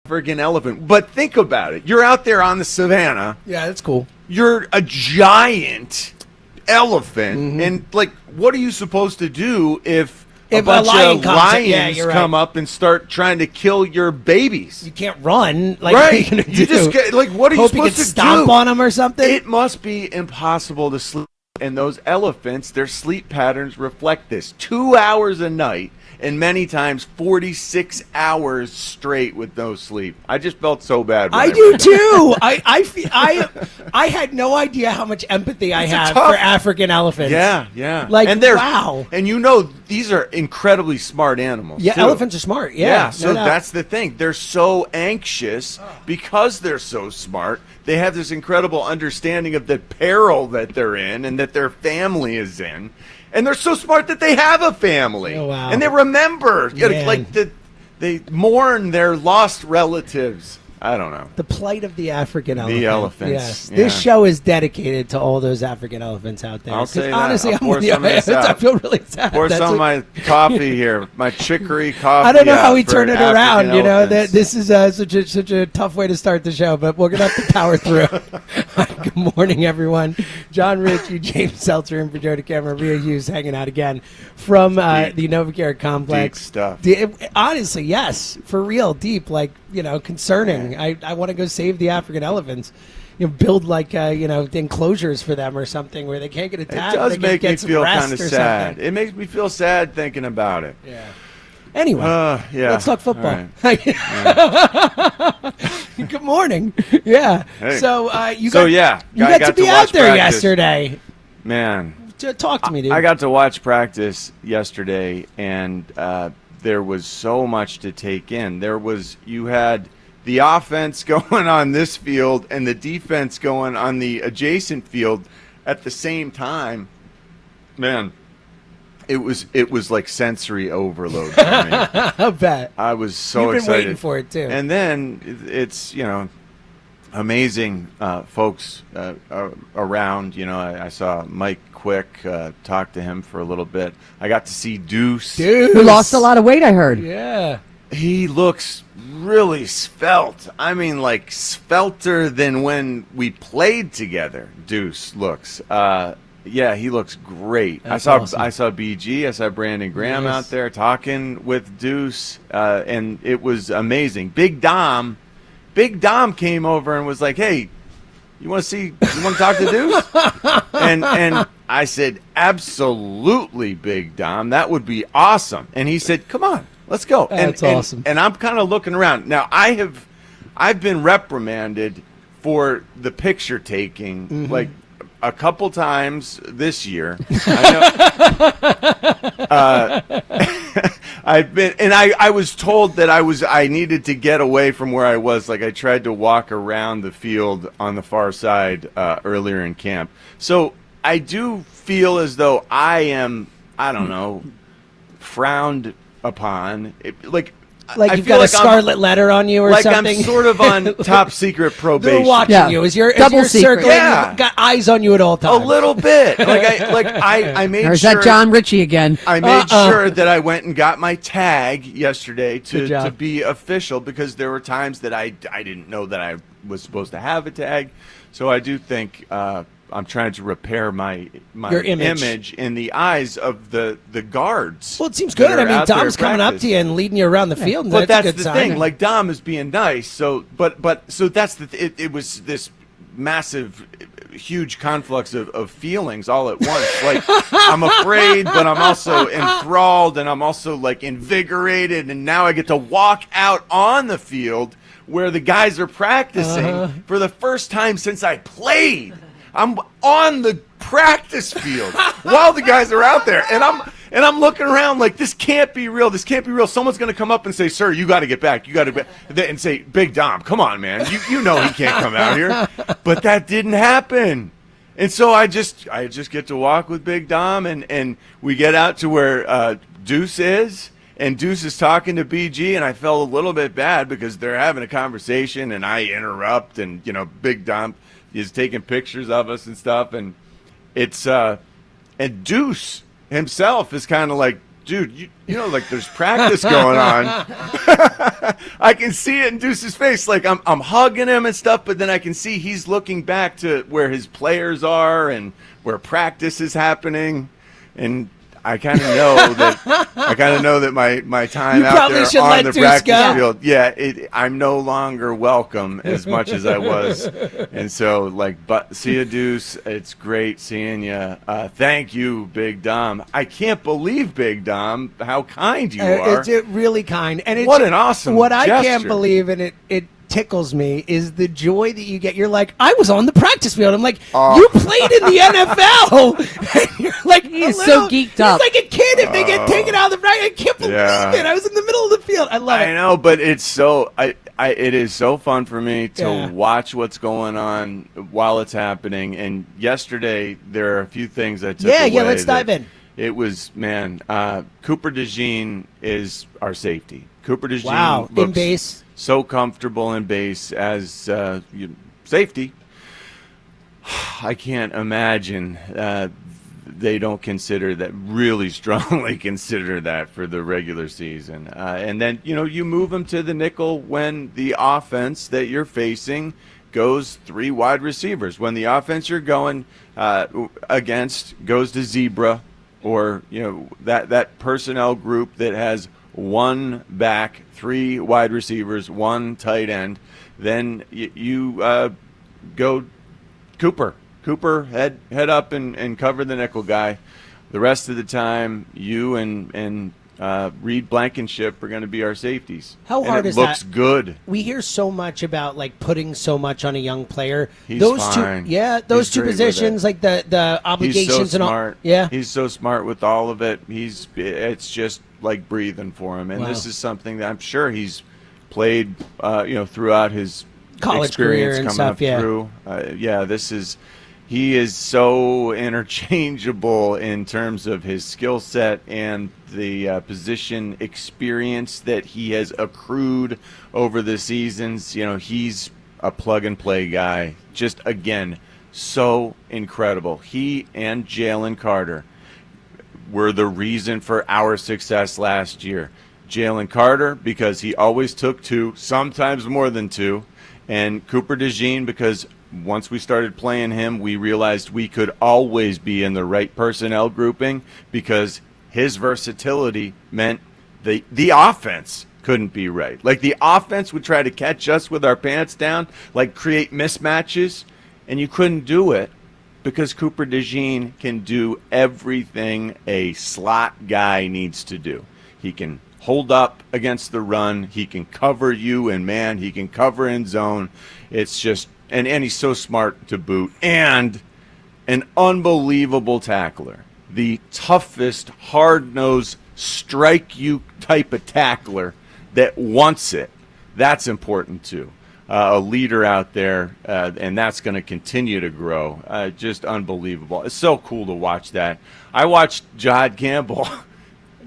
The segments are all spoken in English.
friggin' elephant. But think about it. You're out there on the savannah. Yeah, that's cool. You're a giant elephant. And, like, what are you supposed to do if a bunch of lions come up and start trying to kill your babies? You can't run. Like, right. What are you gonna You do? just get, like, what are you supposed to stomp on them or something? It must be impossible to sleep. And those elephants, their sleep patterns reflect this. 2 hours a night. And many times 46 hours straight with no sleep. I just felt so bad. I do too. I had no idea how much empathy I have for African elephants. Yeah. Like, and wow. And these are incredibly smart animals. Yeah, too. Elephants are smart. Yeah. So that's the thing. They're so anxious because they're so smart. They have this incredible understanding of the peril that they're in and that their family is in. And they're so smart that they have a family. Oh, wow. And they remember. They mourn their lost relatives. I don't know. The plight of the African elephant. The elephants. Yes. Yeah. This show is dedicated to all those African elephants out there. I'll say that. Honestly, I'm with you. I feel really sad. Pour some of my coffee here, my chicory coffee. I don't know how we turn it around. Elephants. This is such a tough way to start the show, but we're gonna have to power through. Good morning, everyone. Jon Ritchie, James Seltzer, and for Joe DeCamara, Rhea Hughes hanging out again from the Novacare complex. Deep stuff. Honestly, yes, for real, deep, like concerning. I want to go save the African elephants. Build like enclosures for them or something where they can't get attacked. It does make me feel kind of sad. Something. It makes me feel sad thinking about it. Yeah. Anyway, let's talk football. Right. Good morning. Yeah. Hey. So you got to be out there yesterday. Man, talk to me, dude. I got to watch practice yesterday, and there was so much to take in. You had the offense going on this field and the defense going on the adjacent field at the same time. Man, it was like sensory overload for me. I bet. I was so You've been excited. waiting for it too. And then it's amazing folks around. I saw Mike Quick, talk to him for a little bit. I got to see Deuce. Who lost a lot of weight, I heard. Yeah. He looks really svelte. I mean, like svelter than when we played together. Deuce looks. He looks great. Awesome. I saw BG. I saw Brandon Graham out there talking with Deuce, and it was amazing. Big Dom came over and was like, "Hey, you want to talk to Deuce?" and I said, "Absolutely, Big Dom. That would be awesome." And he said, "Come on. Let's go." That's awesome. And I'm kind of looking around. Now, I've been reprimanded for the picture taking, like a couple times this year. I know. I was told that I needed to get away from where I was. Like I tried to walk around the field on the far side earlier in camp. So I do feel as though I am, I don't know, frowned upon. You've got a scarlet letter on you or something? Like I'm sort of on top secret probation. They're watching you. Is your circle got eyes on you at all times? A little bit. I made sure. Or is that Jon Ritchie again? I made sure that I went and got my tag yesterday to be official, because there were times that I didn't know that I was supposed to have a tag. So I do think I'm trying to repair my image in the eyes of the guards. Well, it seems good. I mean, Dom's coming up to you and leading you around the field. And but that's a good the sign. thing. Like Dom is being nice. So that's it was this massive, huge conflux of feelings all at once. Like I'm afraid, but I'm also enthralled, and I'm also like invigorated. And now I get to walk out on the field where the guys are practicing for the first time since I played. I'm on the practice field while the guys are out there, and I'm looking around like, this can't be real. This can't be real. Someone's going to come up and say, "Sir, you got to get back. You got to," and say, "Big Dom, come on, man. You know he can't come out here." But that didn't happen, and so I just get to walk with Big Dom, and we get out to where Deuce is. And Deuce is talking to BG, and I felt a little bit bad because they're having a conversation, and I interrupt, and Big Dom is taking pictures of us and stuff, and it's and Deuce himself is kind of like dude, you know, like there's practice going on. I can see it in Deuce's face. Like I'm hugging him and stuff, but then I can see he's looking back to where his players are and where practice is happening. And I kind of know that my time out there on the practice field, I'm no longer welcome as much as I was, and so but see you, Deuce. It's great seeing you. Thank you, Big Dom. I can't believe, Big Dom, how kind you are. It's really kind, and what an awesome what gesture. I can't believe, and it tickles me, is the joy that you get. You're like, I was on the practice field. I'm like, you played in the NFL. And you're like, he's so geeked up. He's like a kid if they get taken out of the practice. I can't believe it. I was in the middle of the field. I love it. I know, but it's so it is so fun for me to watch what's going on while it's happening. And yesterday there are a few things I took away. Yeah, let's dive in. It was, Cooper DeJean is our safety. Cooper DeJean in base. So comfortable in base as safety. I can't imagine they don't consider that, really strongly consider that for the regular season. And then, you move them to the nickel when the offense that you're facing goes 3 wide receivers. When the offense you're going against goes to zebra, or that personnel group that has 1 back, 3 wide receivers, 1 tight end, then you go Cooper. Cooper, head up and cover the nickel guy. The rest of the time, you and Reed Blankenship are going to be our safeties. How hard is that? It looks good. We hear so much about putting so much on a young player. He's those fine. Those two positions, like the obligations He's so and all. Smart. Yeah, he's so smart with all of it. It's just like breathing for him, and this is something that I'm sure he's played, throughout his college experience career and coming stuff. up through. He is so interchangeable in terms of his skill set and the position experience that he has accrued over the seasons. He's a plug-and-play guy. Just, again, so incredible. He and Jalen Carter were the reason for our success last year. Jalen Carter, because he always took 2, sometimes more than 2, and Cooper DeJean, because once we started playing him, we realized we could always be in the right personnel grouping, because his versatility meant the offense couldn't be right. Like, the offense would try to catch us with our pants down, create mismatches, and you couldn't do it because Cooper DeJean can do everything a slot guy needs to do. He can hold up against the run. He can cover you in man. He can cover in zone. It's just... And he's so smart to boot, and an unbelievable tackler. The toughest, hard-nosed, strike-you type of tackler that wants it. That's important, too. A leader out there, and that's going to continue to grow. Just unbelievable. It's so cool to watch that. I watched Jihaad Campbell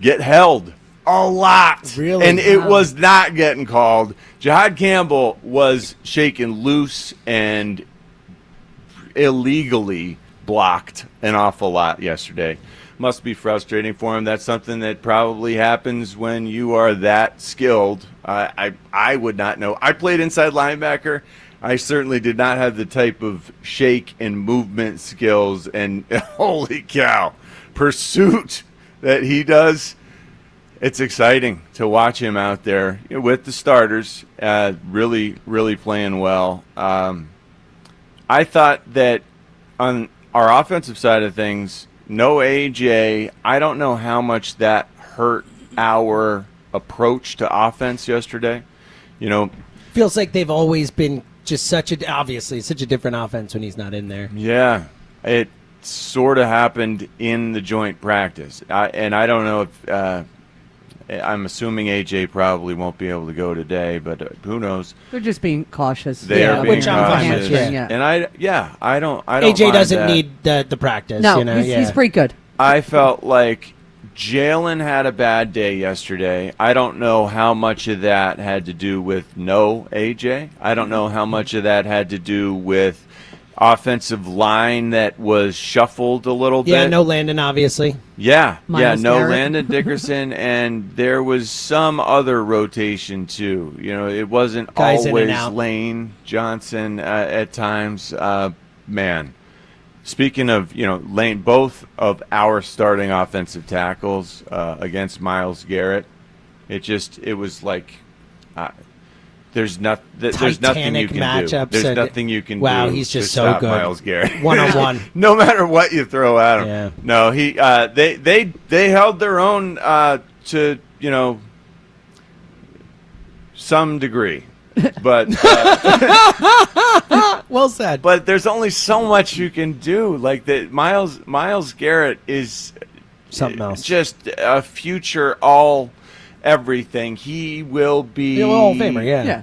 get held a lot. Really? And it was not getting called. Jihaad Campbell was shaken loose and illegally blocked an awful lot yesterday. Must be frustrating for him. That's something that probably happens when you are that skilled. I would not know. I played inside linebacker. I certainly did not have the type of shake and movement skills and holy cow, pursuit that he does. It's exciting to watch him out there with the starters, really, really playing well. I thought that on our offensive side of things, no AJ, I don't know how much that hurt our approach to offense yesterday. Feels like they've always been just such a different offense when he's not in there. Yeah, it sort of happened in the joint practice. And I don't know if I'm assuming AJ probably won't be able to go today, but who knows? They're just being cautious. They are being which I'm fine cautious. with, And I don't AJ mind doesn't that. need the practice. No, he's pretty good. I felt like Jalen had a bad day yesterday. I don't know how much of that had to do with no AJ. I don't know how much of that had to do with offensive line that was shuffled a little bit. Yeah, no Landon, obviously. Miles No Garrett. Landon Dickerson, and there was some other rotation too. It wasn't Guys in and always out. Lane Johnson at times. Man, speaking of Lane, both of our starting offensive tackles against Miles Garrett, it was like. There's nothing you Titanic can matchups. do. There's nothing you can do. Wow, he's just to so stop good. Miles Garrett. One-on-one. No matter what you throw at him. Yeah. No, they held their own to some degree, but Well said. but there's only so much you can do. Like that, Miles Garrett is Something else. Just a future all. Everything. He will be Hall of Famer, yeah.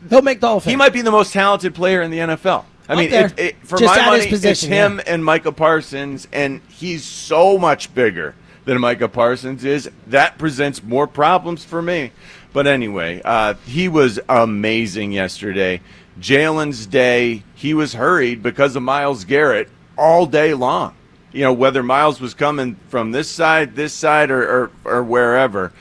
He'll make the Hall of Fame. He might be the most talented player in the NFL. I mean, there. for Just my at money, his position, it's him and Micah Parsons, and he's so much bigger than Micah Parsons is. That presents more problems for me. But anyway, he was amazing yesterday. Jalen's day, he was hurried because of Miles Garrett all day long. Whether Miles was coming from this side, or wherever,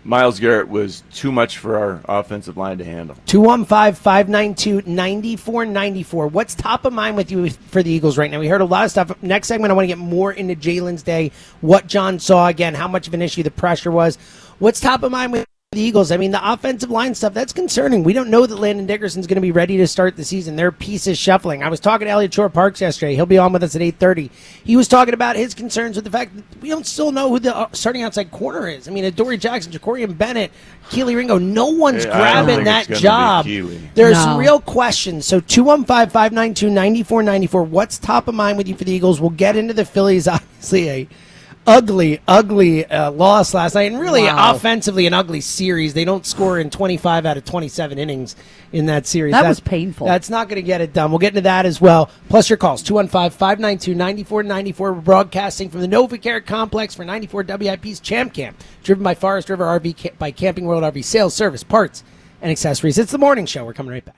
Miles Garrett was too much for our offensive line to handle. 215-592-9494. What's top of mind with you for the Eagles right now? We heard a lot of stuff. Next segment, I want to get more into Jalen's day, what John saw again, how much of an issue the pressure was. What's top of mind with the Eagles? I mean, the offensive line stuff, that's concerning. We don't know that Landon Dickerson's going to be ready to start the season. Their pieces shuffling. I was talking to Elliot Shore-Parks yesterday. He'll be on with us at 8:30. He was talking about his concerns with the fact that we don't still know who the starting outside corner is. I mean, Adoree Jackson, Jacorian Bennett, Keely Ringo, no one's I don't grabbing think that it's gonna be job. Keely. There's No. some real questions. So 215-592-9494. What's top of mind with you for the Eagles? We'll get into the Phillies, obviously a ugly loss last night, and really Wow. offensively an ugly series. They don't score in 25 out of 27 innings in that series. That was painful. That's not going to get it done. We'll get into that as well. Plus your calls, 215-592-9494. We're broadcasting from the NovaCare Complex for 94 WIP's Champ Camp, driven by Forest River RV by Camping World RV Sales, Service, Parts, and Accessories. It's the morning show. We're coming right back.